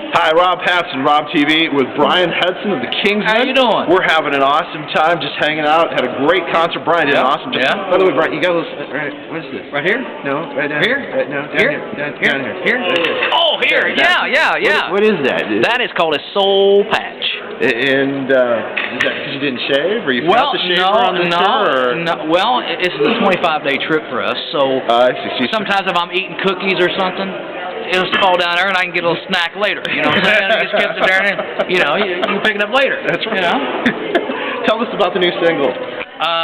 Hi, Rob Patz and RobTv with Bryan Hutson of the Kingsmen. How you doing? We're having an awesome time just hanging out. Had a great concert. Bryan did an awesome job. Yeah. By the way, Bryan, you got to listen. Right, what is this? Right here? No, right down here. No, down Here? Down here. Here? Oh, here. Yeah. What is that? That is called a soul patch. And is that because you didn't shave, or you forgot to shave on the tour? No. Well, it's a 25-day trip for us, so sometimes if I'm eating cookies or something, it'll fall down there and I can get a little snack later. You know what I'm saying? It just keeps it there and, you know, you can pick it up later. That's right. You know? Tell us about the new single.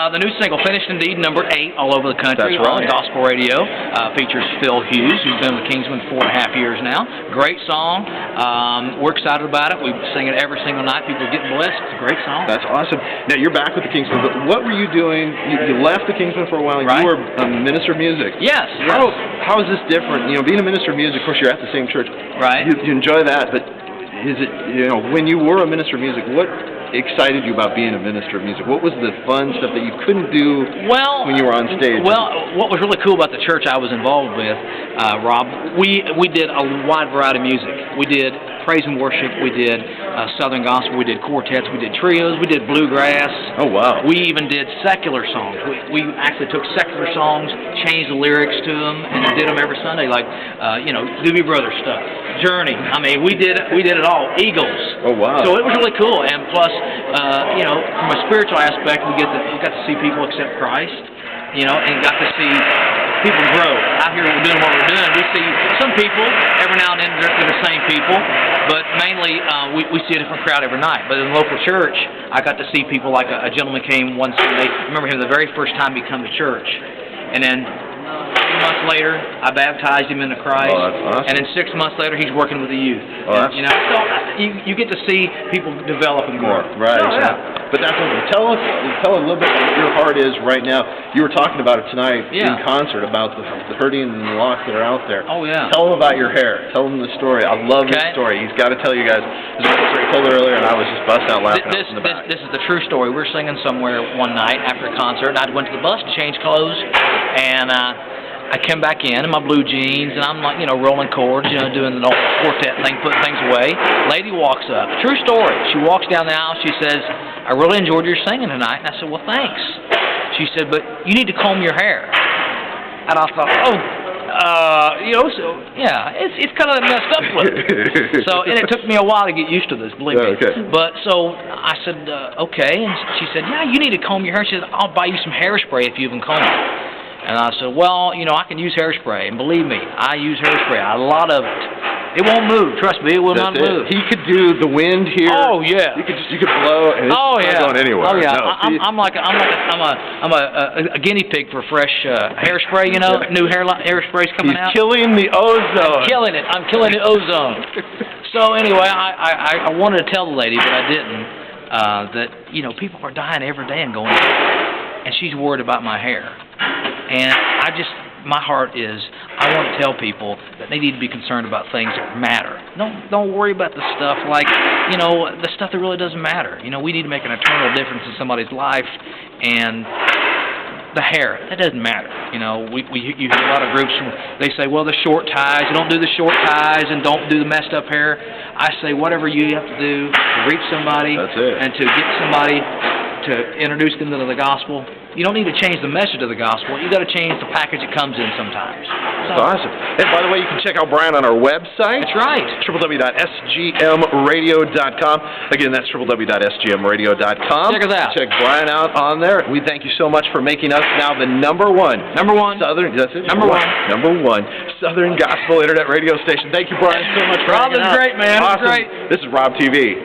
The new single, Finished Indeed, #8 all over the country. That's right. On gospel radio. Features Phil Hughes, who's been with Kingsmen 4.5 years now. Great song. We're excited about it. We sing it every single night. People are getting blessed. It's a great song. That's awesome. Now, you're back with the Kingsmen, but what were you doing? You left the Kingsmen for a while, and right. you were a minister of music. Yes. How is this different? You know, being a minister of music, of course, you're at the same church. Right. You enjoy that, but is it, you know, when you were a minister of music, what excited you about being a minister of music? What was the fun stuff that you couldn't do when you were on stage? Well, what was really cool about the church I was involved with, Rob, we did a wide variety of music. We did praise and worship, we did Southern gospel, we did quartets, we did trios, we did bluegrass. Oh, wow. We even did secular songs. We actually took secular songs, changed the lyrics to them, and did them every Sunday, like, you know, Doobie Brothers stuff, Journey. I mean, we did it all. Eagles. Oh, wow. So it was really cool, and plus, you know, from a spiritual aspect, we got to see people accept Christ, you know, and got to see people grow. Out here we're doing what we're doing. We see some people, every now and then they're the same people, but mainly we see a different crowd every night. But in the local church, I got to see people like a gentleman came one Sunday. I remember him the very first time he come to church. And then 3 months later, I baptized him into Christ. Oh, that's awesome. And then 6 months later, he's working with the youth. Oh, that's you know, so you get to see people develop and grow. Right. Oh, yeah. But that's something. Tell a little bit what your heart is right now. You were talking about it tonight in concert about the hurting and the lost that are out there. Oh, yeah. Tell them about your hair. Tell them the story. I love this story. He's got to tell you guys. There's a story he told earlier, and I was just busting out laughing in the back. This is the true story. We were singing somewhere one night after a concert, and I went to the bus to change clothes, and I came back in my blue jeans, and I'm like, you know, rolling chords, you know, doing the old quartet thing, putting things away. Lady walks up. True story. She walks down the aisle. She says, "I really enjoyed your singing tonight." And I said, "Well, thanks." She said, "But you need to comb your hair." And I thought, you know, so yeah, it's kind of messed up with. So, and it took me a while to get used to this, believe me. Okay. But so I said, okay, and she said, "Yeah, you need to comb your hair." She said, "I'll buy you some hairspray if you even comb it." And I said, "Well, you know, I can use hairspray, and believe me, I use hairspray, a lot of it. It won't move. Trust me, it will not move." He could do the wind here. Oh yeah. You could blow, and it's not going anywhere. Oh yeah. No, I'm a guinea pig for fresh hairspray. You know, new hairsprays coming out. He's killing the ozone. I'm killing the ozone. So anyway, I wanted to tell the lady, but I didn't. That you know, people are dying every day and going, and she's worried about my hair. And my heart is, I want to tell people that they need to be concerned about things that matter. Don't worry about the stuff like, you know, the stuff that really doesn't matter. You know, we need to make an eternal difference in somebody's life, and the hair, that doesn't matter. You know, you hear a lot of groups, they say, well, the short ties, don't do the short ties, and don't do the messed up hair. I say, whatever you have to do to reach somebody and to get somebody to introduce them to the gospel. You don't need to change the message of the gospel. You got to change the package it comes in sometimes. That's awesome. And by the way, you can check out Bryan on our website. That's right. www.sgmradio.com. Again, that's www.sgmradio.com. Check us out. Check Bryan out on there. We thank you so much for making us now the number one Southern. That's it. Number one Southern Gospel Internet radio station. Thank you, Bryan, so much for Rob is great, man. Awesome. Great. This is RobTv.